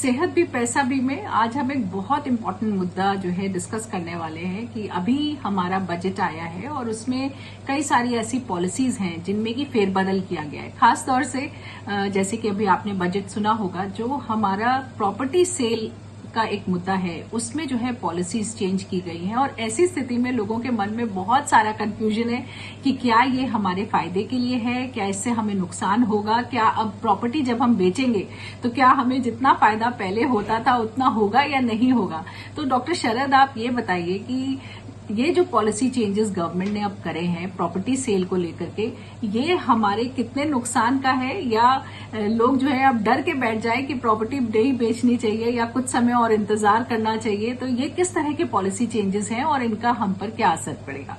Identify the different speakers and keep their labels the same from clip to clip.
Speaker 1: सेहत भी पैसा भी में आज हम एक बहुत इम्पोर्टेंट मुद्दा जो है डिस्कस करने वाले हैं कि अभी हमारा बजट आया है और उसमें कई सारी ऐसी पॉलिसीज हैं जिनमें कि फेरबदल किया गया है। खास तौर से जैसे कि अभी आपने बजट सुना होगा, जो हमारा प्रॉपर्टी सेल का एक मुद्दा है उसमें जो है पॉलिसीज चेंज की गई हैं और ऐसी स्थिति में लोगों के मन में बहुत सारा कंफ्यूजन है कि क्या ये हमारे फायदे के लिए है, क्या इससे हमें नुकसान होगा, क्या अब प्रॉपर्टी जब हम बेचेंगे तो क्या हमें जितना फायदा पहले होता था उतना होगा या नहीं होगा। तो डॉक्टर शरद, आप ये बताइए कि ये जो पॉलिसी चेंजेस गवर्नमेंट ने अब करे हैं प्रॉपर्टी सेल को लेकर के, ये हमारे कितने नुकसान का है, या लोग जो है अब डर के बैठ जाए कि प्रॉपर्टी नहीं बेचनी चाहिए या कुछ समय और इंतजार करना चाहिए। तो ये किस तरह के पॉलिसी चेंजेस हैं और इनका हम पर क्या असर पड़ेगा?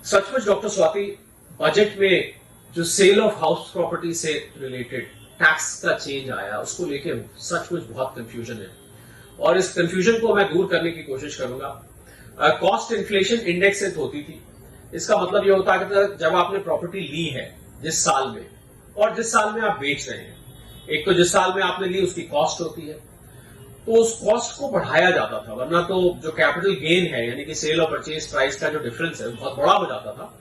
Speaker 2: सचमुच डॉक्टर स्वाति, बजट में जो सेल ऑफ हाउस प्रॉपर्टी से रिलेटेड टैक्स का चेंज आया उसको लेके सचमुच बहुत कंफ्यूजन है और इस कंफ्यूजन को मैं दूर करने की कोशिश करूंगा। कॉस्ट इन्फ्लेशन इंडेक्स एक होती थी। इसका मतलब यह होता है कि जब आपने प्रॉपर्टी ली है जिस साल में और जिस साल में आप बेच रहे हैं, एक तो जिस साल में आपने ली उसकी कॉस्ट होती है, तो उस कॉस्ट को बढ़ाया जाता था, वरना तो जो कैपिटल गेन है यानी कि सेल और परचेज प्राइस का जो डिफरेंस है बहुत बड़ा हो जाता था।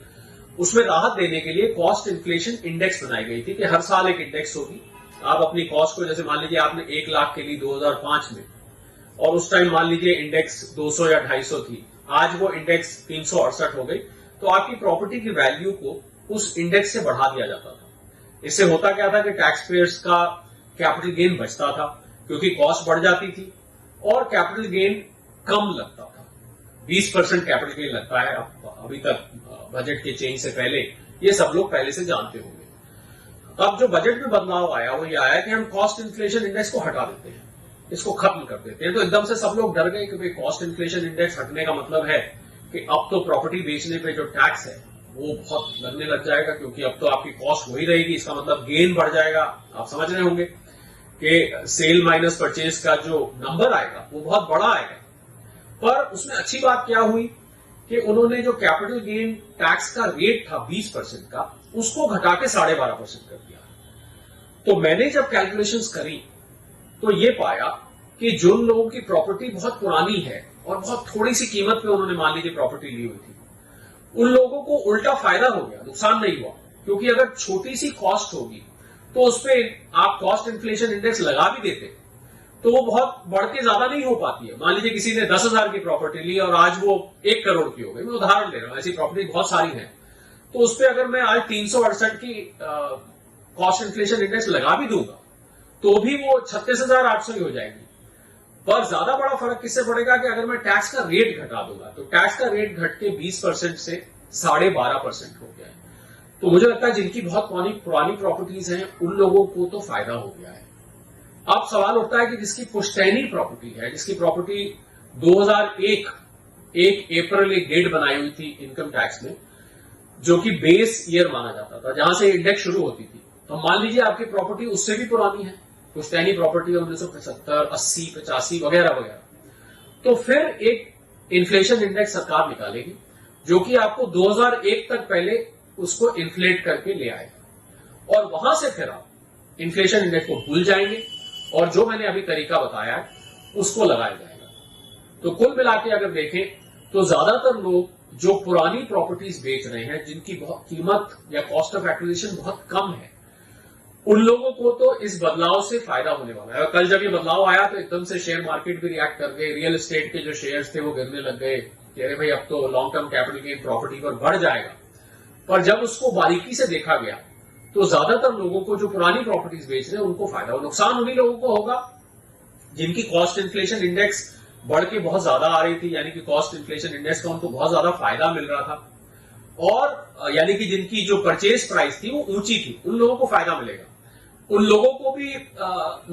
Speaker 2: उसमें राहत देने के लिए कॉस्ट इन्फ्लेशन इंडेक्स बनाई गई थी कि हर साल एक इंडेक्स होगी। आप अपनी कॉस्ट को, जैसे मान लीजिए आपने 1 लाख के लिए 2005 में, और उस टाइम मान लीजिए इंडेक्स 200 या 250 थी, आज वो इंडेक्स 368 हो गई, तो आपकी प्रॉपर्टी की वैल्यू को उस इंडेक्स से बढ़ा दिया जाता था। इससे होता क्या था कि टैक्स पेयर्स का कैपिटल गेन बचता था क्योंकि कॉस्ट बढ़ जाती थी और कैपिटल गेन कम लगता था। 20% कैपिटल गेन लगता है अभी तक बजट के चेंज से पहले, ये सब लोग पहले से जानते होंगे। अब जो बजट में बदलाव आया वो ये आया कि हम कॉस्ट इन्फ्लेशन इंडेक्स को हटा देते हैं, इसको खत्म कर देते हैं। तो एकदम से सब लोग डर गए कि भाई कॉस्ट इन्फ्लेशन इंडेक्स हटने का मतलब है कि अब तो प्रॉपर्टी बेचने पे जो टैक्स है वो बहुत लगने लग जाएगा, क्योंकि अब तो आपकी कॉस्ट वही रहेगी, इसका मतलब गेन बढ़ जाएगा। आप समझ रहे होंगे कि सेल माइनस परचेज का जो नंबर आएगा वो बहुत बड़ा आएगा। पर उसमें अच्छी बात क्या हुई कि उन्होंने जो कैपिटल गेन टैक्स का रेट था 20% का, उसको घटा के 12.5% कर दिया। तो मैंने जब कैलकुलेशंस करी तो ये पाया कि जिन लोगों की प्रॉपर्टी बहुत पुरानी है और बहुत थोड़ी सी कीमत पे उन्होंने मान लीजिए प्रॉपर्टी ली हुई थी, उन लोगों को उल्टा फायदा हो गया, नुकसान नहीं हुआ। क्योंकि अगर छोटी सी कॉस्ट होगी तो उस पर आप कॉस्ट इन्फ्लेशन इंडेक्स लगा भी देते तो वो बहुत बढ़ के ज्यादा नहीं हो पाती है। मान लीजिए किसी ने 10,000 की प्रॉपर्टी ली और आज वो 1 करोड़ की हो गई, मैं उदाहरण ले रहा हूं, ऐसी प्रॉपर्टी बहुत सारी है। तो उस पर अगर मैं आज 368 की कॉस्ट इन्फ्लेशन इंडेक्स लगा भी दूंगा तो भी वो 36,800 ही हो जाएगी। पर ज्यादा बड़ा फर्क किससे पड़ेगा कि अगर मैं टैक्स का रेट घटा दूंगा, तो टैक्स का रेट घट के 20% से 12.5% हो गया है। तो मुझे लगता है जिनकी बहुत पुरानी प्रॉपर्टीज हैं उन लोगों को तो फायदा हो गया है। अब सवाल उठता है कि जिसकी पुश्तैनी प्रॉपर्टी है, जिसकी प्रॉपर्टी 2001 अप्रैल एक डेट बनाई हुई थी इनकम टैक्स में, जो कि बेस ईयर माना जाता था, जहां से इंडेक्स शुरू होती थी, तो मान लीजिए आपकी प्रॉपर्टी उससे भी पुरानी है, पुश्तैनी प्रॉपर्टी है 1975, 80, 85 वगैरह वगैरह, तो फिर एक इन्फ्लेशन इंडेक्स सरकार निकालेगी जो कि आपको 2001 तक पहले उसको इन्फ्लेट करके ले आएगा और वहां से फिर आप इन्फ्लेशन इंडेक्स को भूल जाएंगे और जो मैंने अभी तरीका बताया उसको लगाया जाएगा। तो कुल मिला के अगर देखें तो ज्यादातर लोग जो पुरानी प्रॉपर्टीज बेच रहे हैं, जिनकी बहुत कीमत या कॉस्ट ऑफ एक्विजिशन बहुत कम है, उन लोगों को तो इस बदलाव से फायदा होने वाला है। और कल जब ये बदलाव आया तो एकदम से शेयर मार्केट भी रिएक्ट कर गए, रियल एस्टेट के जो शेयर्स थे वो गिरने लग गए कि अरे भाई अब तो long term capital gain property पर बढ़ जाएगा। पर जब उसको बारीकी से देखा गया तो ज्यादातर लोगों को जो पुरानी प्रॉपर्टीज बेच रहे हैं उनको फायदा हो। नुकसान उन्हीं लोगों को होगा जिनकी कॉस्ट इन्फ्लेशन इंडेक्स बढ़ के बहुत ज्यादा आ रही थी, यानी कि कॉस्ट इन्फ्लेशन इंडेक्स का उनको बहुत ज्यादा फायदा मिल रहा था, और यानी कि जिनकी जो परचेज प्राइस थी वो ऊंची थी, उन लोगों को फायदा मिलेगा। उन लोगों को भी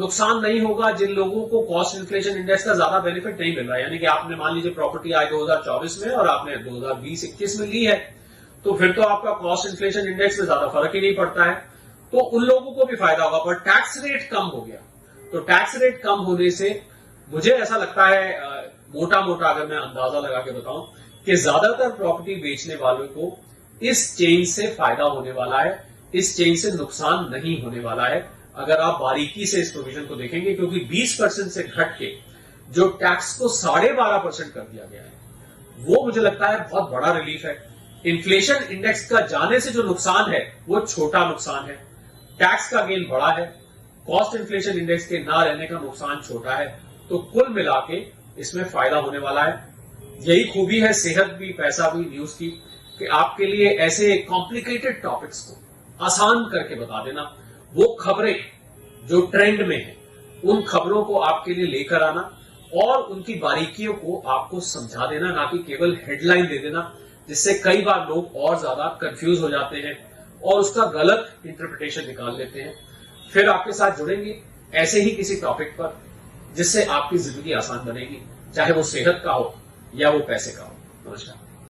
Speaker 2: नुकसान नहीं होगा जिन लोगों को कॉस्ट इन्फ्लेशन इंडेक्स का ज्यादा बेनिफिट नहीं मिल रहा है। यानी कि आपने मान लीजिए प्रॉपर्टी आज 2024 में और आपने 2020-21 में ली है, तो फिर तो आपका कॉस्ट इन्फ्लेशन इंडेक्स में ज्यादा फर्क ही नहीं पड़ता है, तो उन लोगों को भी फायदा होगा। पर टैक्स रेट कम हो गया, तो टैक्स रेट कम होने से मुझे ऐसा लगता है, मोटा मोटा अगर मैं अंदाजा लगा के बताऊं, कि ज्यादातर प्रॉपर्टी बेचने वालों को इस चेंज से फायदा होने वाला है, इस चेंज से नुकसान नहीं होने वाला है। अगर आप बारीकी से इस प्रोविजन को देखेंगे, क्योंकि 20% से घट के जो टैक्स को 12.5% कर दिया गया है, वो मुझे लगता है बहुत बड़ा रिलीफ है। इन्फ्लेशन इंडेक्स का जाने से जो नुकसान है वो छोटा नुकसान है, टैक्स का गेन बड़ा है, कॉस्ट इन्फ्लेशन इंडेक्स के ना रहने का नुकसान छोटा है। तो कुल मिला के इसमें फायदा होने वाला है। यही खूबी है सेहत भी पैसा भी न्यूज की, कि आपके लिए ऐसे कॉम्प्लिकेटेड टॉपिक्स को आसान करके बता देना, वो खबरें जो ट्रेंड में है उन खबरों को आपके लिए लेकर आना और उनकी बारीकियों को आपको समझा देना, ना कि केवल हेडलाइन दे देना, जिससे कई बार लोग और ज्यादा कंफ्यूज हो जाते हैं और उसका गलत इंटरप्रिटेशन निकाल लेते हैं। फिर आपके साथ जुड़ेंगे ऐसे ही किसी टॉपिक पर, जिससे आपकी जिंदगी आसान बनेगी, चाहे वो सेहत का हो या वो पैसे का हो। नमस्कार।